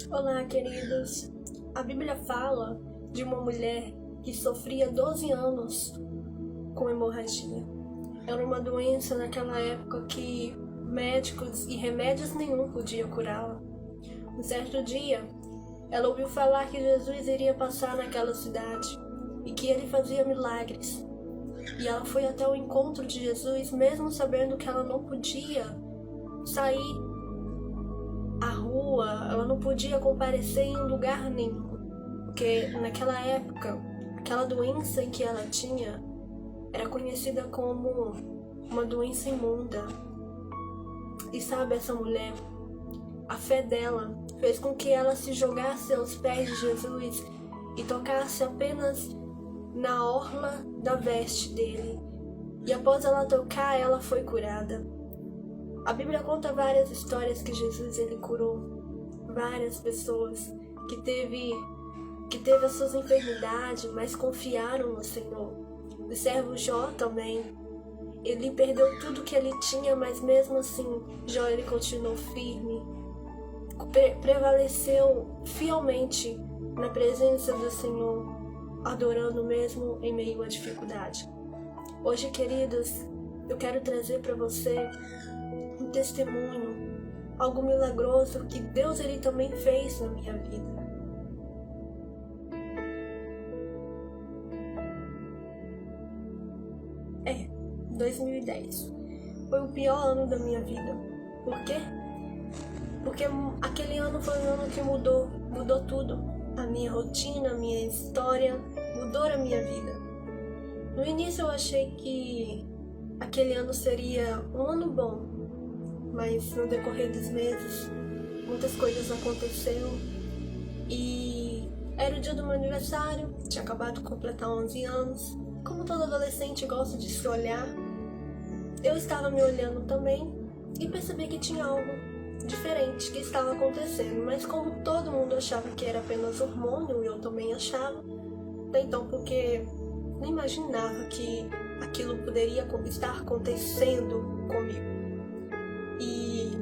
Olá, queridos. A Bíblia fala de uma mulher que sofria 12 anos com hemorragia. Era uma doença naquela época que médicos e remédios nenhum podiam curá-la. Um certo dia, ela ouviu falar que Jesus iria passar naquela cidade e que ele fazia milagres. E ela foi até o encontro de Jesus, mesmo sabendo que ela não podia sair à rua, ela não podia comparecer em lugar nenhum. Porque naquela época, aquela doença que ela tinha era conhecida como uma doença imunda. E sabe, essa mulher, a fé dela fez com que ela se jogasse aos pés de Jesus e tocasse apenas na orla da veste dele. E após ela tocar, ela foi curada. A Bíblia conta várias histórias que Jesus ele curou várias pessoas que teve as suas enfermidades, mas confiaram no Senhor. O servo Jó também, ele perdeu tudo que ele tinha, mas mesmo assim Jó ele continuou firme, prevaleceu fielmente na presença do Senhor, adorando mesmo em meio à dificuldade. Hoje, queridos, eu quero trazer para você um testemunho, algo milagroso que Deus ele também fez na minha vida. É, 2010 foi o pior ano da minha vida. Por quê? Porque aquele ano foi um ano que mudou tudo. A minha rotina, a minha história, mudou a minha vida. No início eu achei que aquele ano seria um ano bom, mas no decorrer dos meses muitas coisas aconteceram e era o dia do meu aniversário, tinha acabado de completar 11 anos. Como todo adolescente gosta de se olhar, eu estava me olhando também e percebi que tinha algo diferente que estava acontecendo, mas como todo mundo achava que era apenas hormônio, eu também achava, então porque nem imaginava que aquilo poderia estar acontecendo comigo. E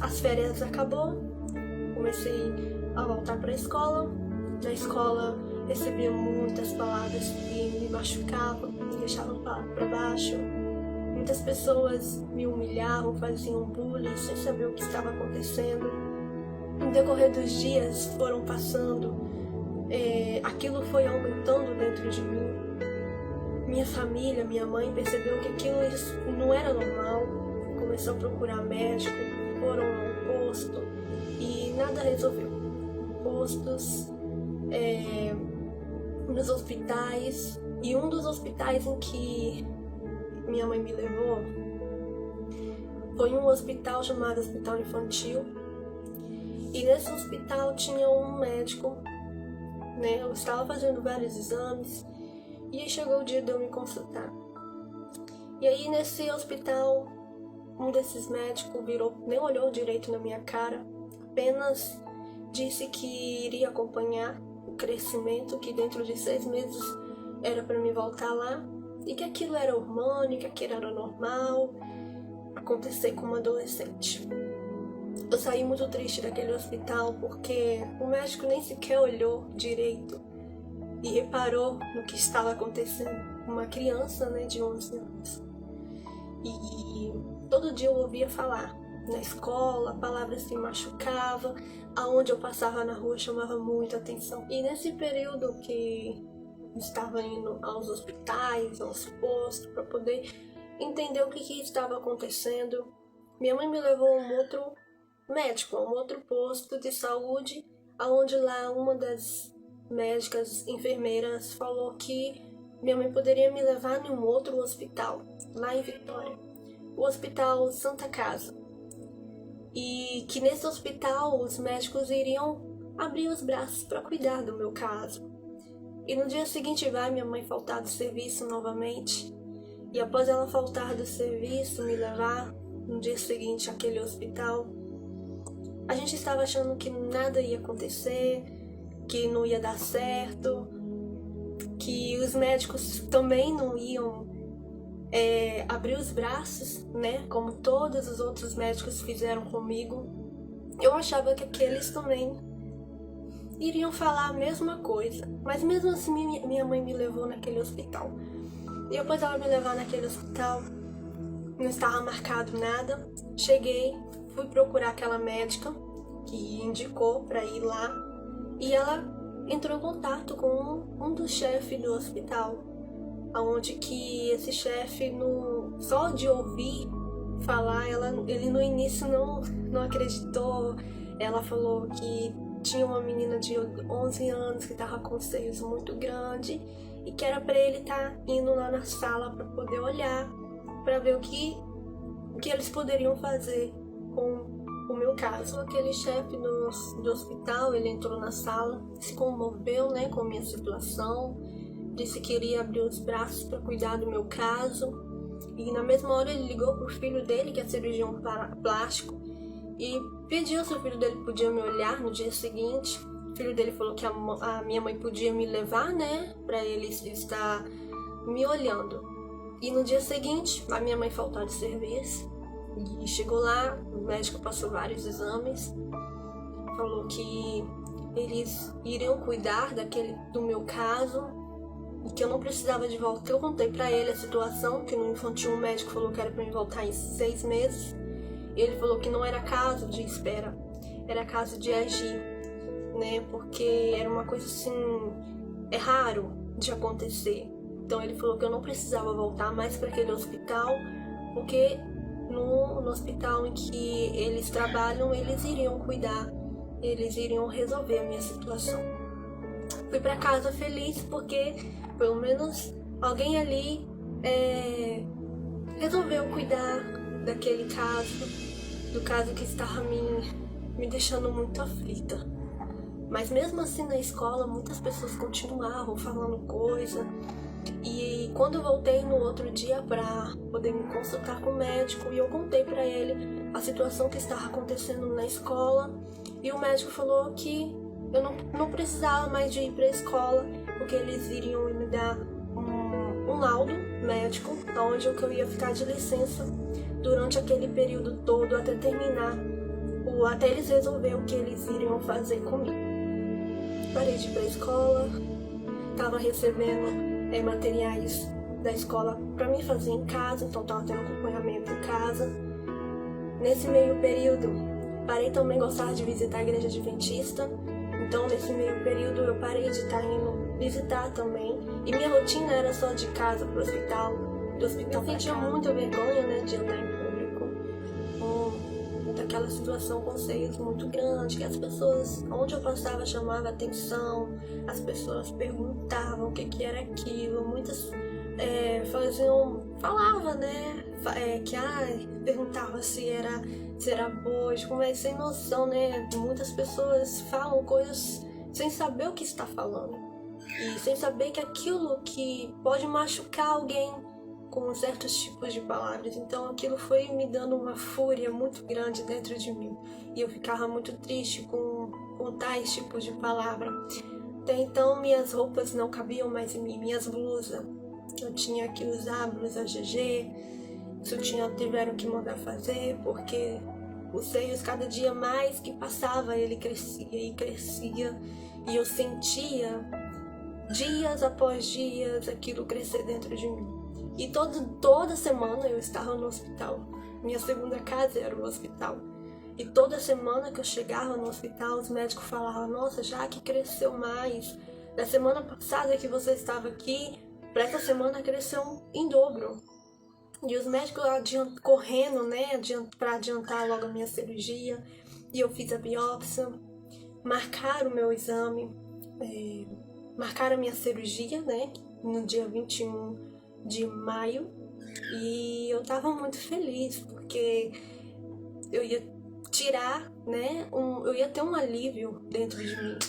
as férias acabou, comecei a voltar para a escola. Na escola recebia muitas palavras que me machucavam, me deixavam para baixo. Muitas pessoas me humilhavam, faziam bullying sem saber o que estava acontecendo. No decorrer dos dias foram passando, aquilo foi aumentando dentro de mim. Minha família, minha mãe percebeu que aquilo não era normal, começou a procurar médico, foram ao posto e nada resolveu. Postos, nos hospitais, e um dos hospitais em que minha mãe me levou foi um hospital chamado Hospital Infantil. E nesse hospital tinha um médico, né? Eu estava fazendo vários exames e aí chegou o dia de eu me consultar. E aí nesse hospital, um desses médicos nem olhou direito na minha cara, apenas disse que iria acompanhar o crescimento, que dentro de 6 meses era para me voltar lá, e que aquilo era hormônio, que aquilo era normal acontecer com uma adolescente. Eu saí muito triste daquele hospital porque o médico nem sequer olhou direito e reparou no que estava acontecendo. Uma criança, né, de 11 anos. E todo dia eu ouvia falar na escola, palavras que me machucavam, aonde eu passava na rua chamava muita atenção. E nesse período que estava indo aos hospitais, aos postos, para poder entender o que estava acontecendo, minha mãe me levou a um outro médico, a um outro posto de saúde, aonde lá uma das médicas, enfermeiras, falou que minha mãe poderia me levar em um outro hospital, lá em Vitória, o Hospital Santa Casa. E que nesse hospital os médicos iriam abrir os braços para cuidar do meu caso. E no dia seguinte vai minha mãe faltar do serviço novamente. E após ela faltar do serviço, me levar no dia seguinte àquele hospital, a gente estava achando que nada ia acontecer, que não ia dar certo, que os médicos também não iam abrir os braços, né, como todos os outros médicos fizeram comigo. eu achava que aqueles também iriam falar a mesma coisa. Mas mesmo assim, minha mãe me levou naquele hospital. E após ela me levar naquele hospital, não estava marcado nada. Cheguei, fui procurar aquela médica que indicou para ir lá. E ela entrou em contato com um dos chefes do hospital. Onde que esse chefe, só de ouvir falar, ele no início não acreditou. Ela falou que tinha uma menina de 11 anos que estava com seios muito grandes e que era para ele estar indo lá na sala para poder olhar, para ver o que eles poderiam fazer com o meu caso. Aquele chefe do hospital, ele entrou na sala, se comoveu, né, com a minha situação, disse que iria abrir os braços para cuidar do meu caso. E na mesma hora ele ligou pro filho dele, que é cirurgião plástico, e pediu se o filho dele podia me olhar no dia seguinte. O filho dele falou que a minha mãe podia me levar, né, para ele estar me olhando. E no dia seguinte, a minha mãe faltou de serviço. E chegou lá, o médico passou vários exames, falou que eles iriam cuidar do meu caso e que eu não precisava de volta. Eu contei pra ele a situação, que no infantil o médico falou que era pra mim voltar em 6 meses. E ele falou que não era caso de espera, era caso de agir, né? Porque era uma coisa assim, é raro de acontecer. Então ele falou que eu não precisava voltar mais para aquele hospital, porque no hospital em que eles trabalham, eles iriam cuidar, eles iriam resolver a minha situação. Fui para casa feliz porque pelo menos alguém ali resolveu cuidar daquele caso, do caso que estava me deixando muito aflita. Mas mesmo assim na escola muitas pessoas continuavam falando coisa. E quando eu voltei no outro dia para poder me consultar com o médico, e eu contei para ele a situação que estava acontecendo na escola, e o médico falou que eu não precisava mais de ir para a escola, porque eles iriam me dar um laudo médico, onde eu ia ficar de licença durante aquele período todo até terminar, até eles resolverem o que eles iriam fazer comigo. Parei de ir para a escola, estava recebendo materiais da escola para mim fazer em casa, então estava tendo acompanhamento em casa. Nesse meio período, parei também de gostar de visitar a igreja adventista, então nesse meio período eu parei de estar indo visitar também, e minha rotina era só de casa pro hospital, do hospital eu sentia muita vergonha, né, de andar em público, daquela situação com seios muito grande, que as pessoas, onde eu passava, chamavam atenção, as pessoas perguntavam o que era aquilo, muitas falavam, né, perguntavam se era bojo, mas sem noção, né, muitas pessoas falam coisas sem saber o que está falando, e sem saber que aquilo que pode machucar alguém com certos tipos de palavras. Então aquilo foi me dando uma fúria muito grande dentro de mim, e eu ficava muito triste com tais tipos de palavra. Até então minhas roupas não cabiam mais em mim, minhas blusas, eu tinha que usar blusa GG, isso tiveram que mandar fazer, porque os seios, cada dia mais que passava, ele crescia e crescia, e eu sentia dias após dias aquilo crescer dentro de mim. E toda semana eu estava no hospital. Minha segunda casa era o hospital. E toda semana que eu chegava no hospital, os médicos falavam: nossa, já que cresceu mais. Da semana passada que você estava aqui, para essa semana cresceu em dobro. E os médicos correndo, né, para adiantar logo a minha cirurgia. E eu fiz a biópsia, marcaram o meu exame, marcaram a minha cirurgia, né, no dia 21 de maio, e eu tava muito feliz porque eu ia tirar, né, eu ia ter um alívio dentro de mim.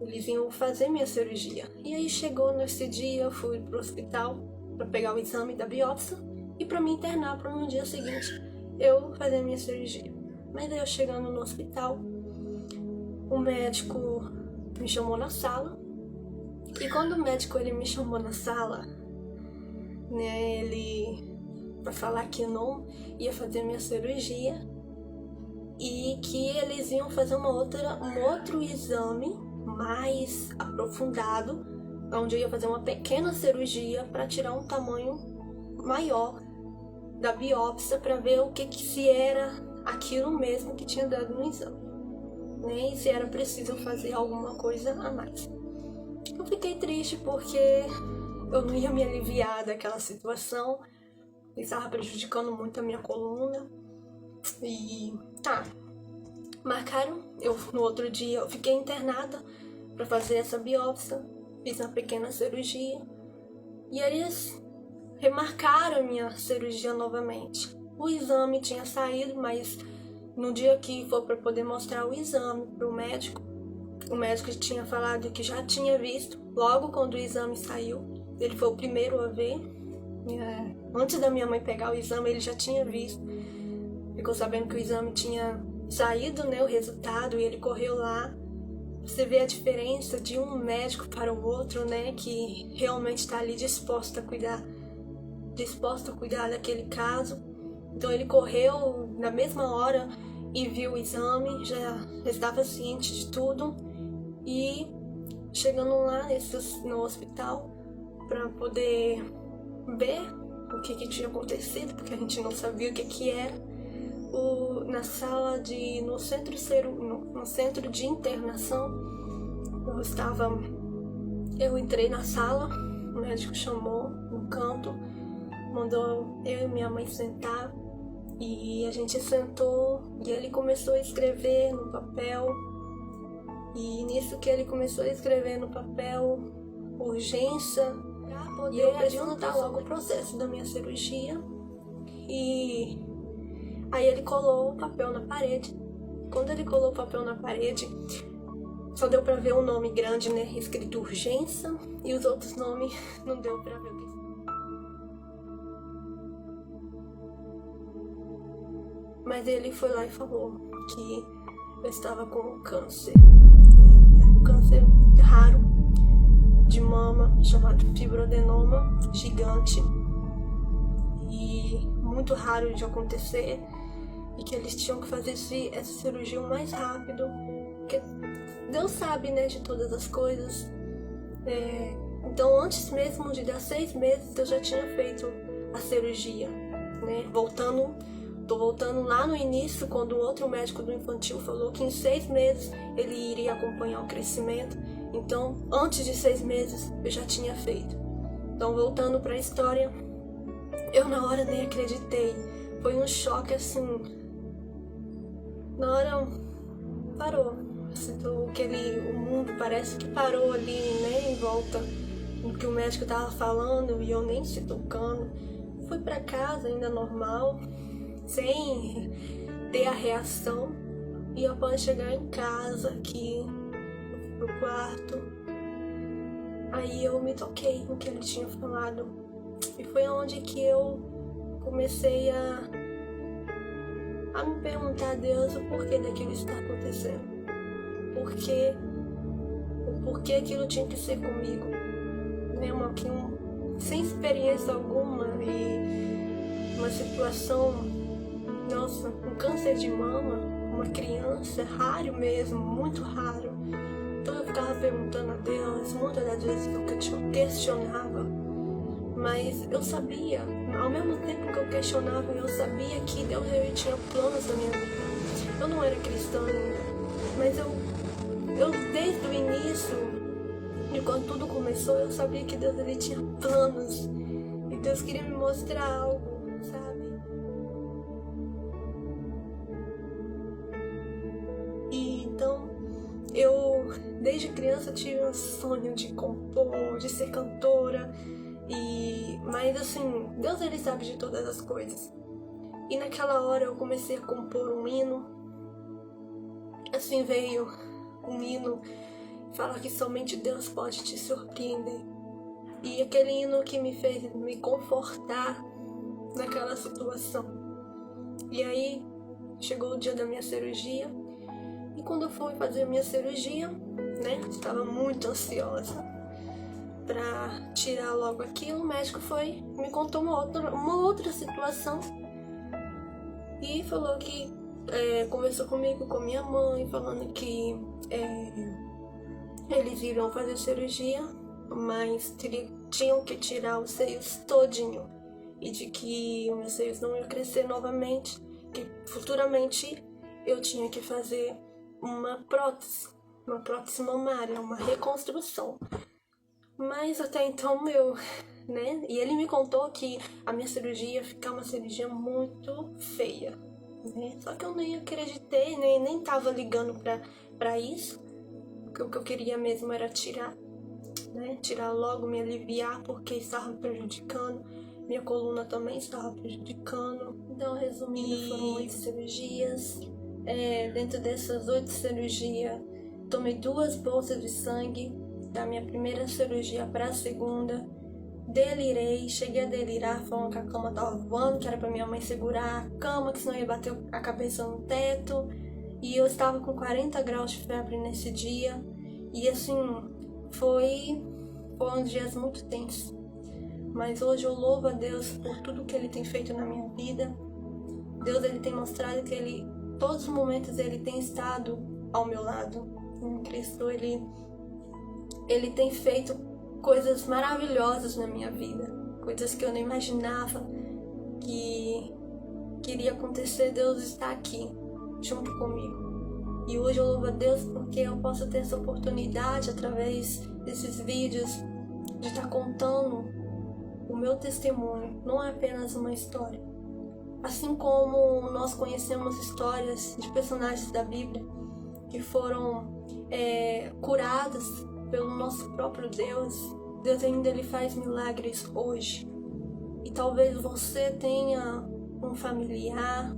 Eles iam fazer minha cirurgia. E aí chegou nesse dia, eu fui pro hospital para pegar o exame da biópsia e para me internar para no dia seguinte eu fazer a minha cirurgia. Mas aí eu chegando no hospital, o médico me chamou na sala, e quando o médico ele me chamou na sala, né, ele, para falar que eu não ia fazer minha cirurgia, e que eles iam fazer um outro exame mais aprofundado, onde eu ia fazer uma pequena cirurgia para tirar um tamanho maior da biópsia para ver o que se era aquilo mesmo que tinha dado no exame, né? E se era preciso fazer alguma coisa a mais. Eu fiquei triste porque eu não ia me aliviar daquela situação, estava prejudicando muito a minha coluna. E marcaram, no outro dia eu fiquei internada para fazer essa biópsia, fiz uma pequena cirurgia e eles remarcaram a minha cirurgia novamente. O exame tinha saído, mas no dia que for para poder mostrar o exame para o médico tinha falado que já tinha visto logo quando o exame saiu. Ele foi o primeiro a ver. Antes da minha mãe pegar o exame, ele já tinha visto. Ficou sabendo que o exame tinha saído, né, o resultado, e ele correu lá. Você vê a diferença de um médico para o outro, né, que realmente está ali disposto a cuidar daquele caso. Então ele correu na mesma hora e viu o exame, já estava ciente de tudo. E chegando lá no hospital para poder ver o que tinha acontecido, porque a gente não sabia o que era. No centro de internação, eu entrei na sala, o médico chamou no canto, mandou eu e minha mãe sentar, e a gente sentou e ele começou a escrever no papel. E nisso que ele começou a escrever no papel, urgência, para poder adiantar logo o processo da minha cirurgia. E aí ele colou o papel na parede. Quando ele colou o papel na parede, só deu pra ver um nome grande, né, escrito urgência, e os outros nomes não deu pra ver o que. Mas ele foi lá e falou que eu estava com câncer. Um câncer raro de mama, chamado fibroadenoma gigante. E muito raro de acontecer. E que eles tinham que fazer essa cirurgia o mais rápido. Porque Deus sabe, né, de todas as coisas. Então, antes mesmo de dar 6 meses, eu já tinha feito a cirurgia, né? Tô voltando lá no início, quando o outro médico do infantil falou que em 6 meses ele iria acompanhar o crescimento. Então, antes de 6 meses, eu já tinha feito. Então, voltando para a história, eu na hora nem acreditei. Foi um choque assim. Na hora parou. O mundo parece que parou ali, né, em volta do que o médico tava falando, e eu nem se tocando. Fui para casa ainda normal, sem ter a reação. E após chegar em casa, aqui no quarto, aí eu me toquei no que ele tinha falado. E foi onde que eu comecei a me perguntar a Deus o porquê daquilo está acontecendo. O porquê aquilo tinha que ser comigo. Né? Sem experiência alguma, e uma situação, nossa, um câncer de mama, uma criança, raro mesmo, muito raro. Então eu ficava perguntando a Deus, muitas das vezes eu questionava, mas eu sabia, ao mesmo tempo que eu questionava, eu sabia que Deus tinha planos na minha vida. Eu não era cristã ainda, mas eu desde o início, de quando tudo começou, eu sabia que Deus tinha planos, e Deus queria me mostrar algo, sabe? E então, eu desde criança tive um sonho de compor, de ser cantora, mas assim, Deus ele sabe de todas as coisas. E naquela hora eu comecei a compor um hino. Assim veio um hino, fala que somente Deus pode te surpreender. E aquele hino que me fez me confortar naquela situação. E aí chegou o dia da minha cirurgia. E quando eu fui fazer a minha cirurgia, né, estava muito ansiosa para tirar logo aquilo. O médico me contou uma outra situação e falou que conversou comigo, com minha mãe, falando que eles iriam fazer cirurgia, mas tinham que tirar os seios todinho, e de que os meus seios não iam crescer novamente, que futuramente eu tinha que fazer uma prótese mamária, uma reconstrução. Mas até então né? E ele me contou que a minha cirurgia ia ficar uma cirurgia muito feia, né? Só que eu nem acreditei, nem tava ligando pra isso. Porque o que eu queria mesmo era tirar, né? Tirar logo, me aliviar, porque estava me prejudicando. Minha coluna também estava prejudicando. Então, resumindo, foram 8 cirurgias. Dentro dessas 8 cirurgias, tomei 2 bolsas de sangue da minha primeira cirurgia para a segunda. Delirei, cheguei a delirar, falando que a cama tava voando, que era pra minha mãe segurar a cama, que senão ia bater a cabeça no teto. E eu estava com 40 graus de febre nesse dia. E assim, foi um dia muito tenso. Mas hoje eu louvo a Deus por tudo que Ele tem feito na minha vida. Deus, Ele tem mostrado que todos os momentos Ele tem estado ao meu lado. Em Cristo, Ele tem feito coisas maravilhosas na minha vida. Coisas que eu nem imaginava que iria acontecer. Deus está aqui, junto comigo. E hoje eu louvo a Deus porque eu posso ter essa oportunidade, através desses vídeos, de estar contando o meu testemunho. Não é apenas uma história. Assim como nós conhecemos histórias de personagens da Bíblia que foram curadas pelo nosso próprio Deus, Deus ainda Ele faz milagres hoje. E talvez você tenha um familiar,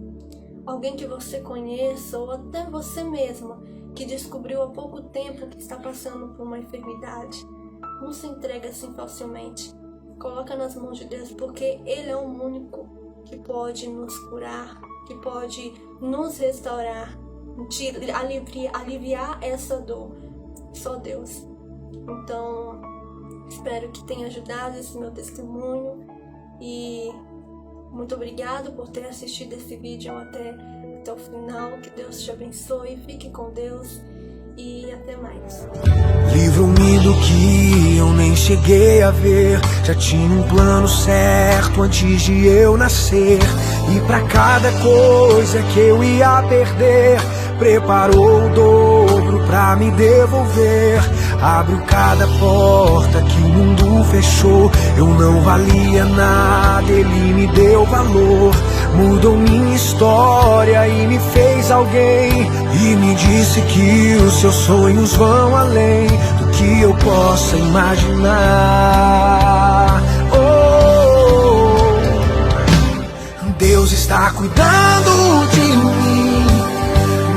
alguém que você conheça, ou até você mesma, que descobriu há pouco tempo que está passando por uma enfermidade. Não se entrega assim facilmente. Coloca nas mãos de Deus, porque Ele é o único que pode nos curar, que pode nos restaurar, aliviar essa dor. Só Deus. Então, espero que tenha ajudado esse meu testemunho. E muito obrigado por ter assistido esse vídeo até o final. Que Deus te abençoe, fique com Deus e até mais. Livro-me do que eu nem cheguei a ver. Já tinha um plano certo antes de eu nascer. E pra cada coisa que eu ia perder, preparou o dobro pra me devolver. Abriu cada porta que o mundo fechou. Eu não valia nada, Ele me deu valor. Mudou minha história e me fez alguém. E me disse que os seus sonhos vão além do que eu possa imaginar. Deus está cuidando de mim,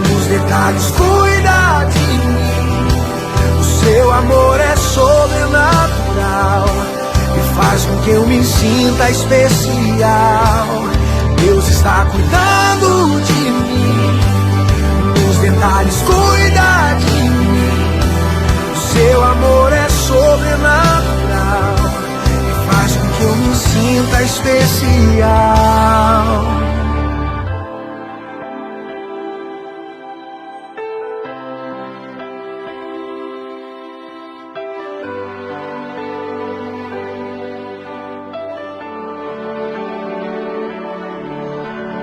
nos detalhes cuida de mim. O seu amor é sobrenatural e faz com que eu me sinta especial. Deus está cuidando de mim, nos detalhes cuida de mim. O seu amor é sobrenatural e faz com que eu me sinta especial.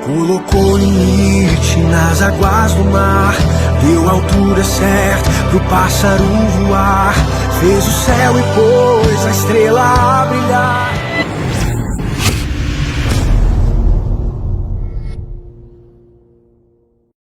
Colocou limite nas águas do mar, deu a altura certa pro pássaro voar, fez o céu e pôs a estrela a brilhar.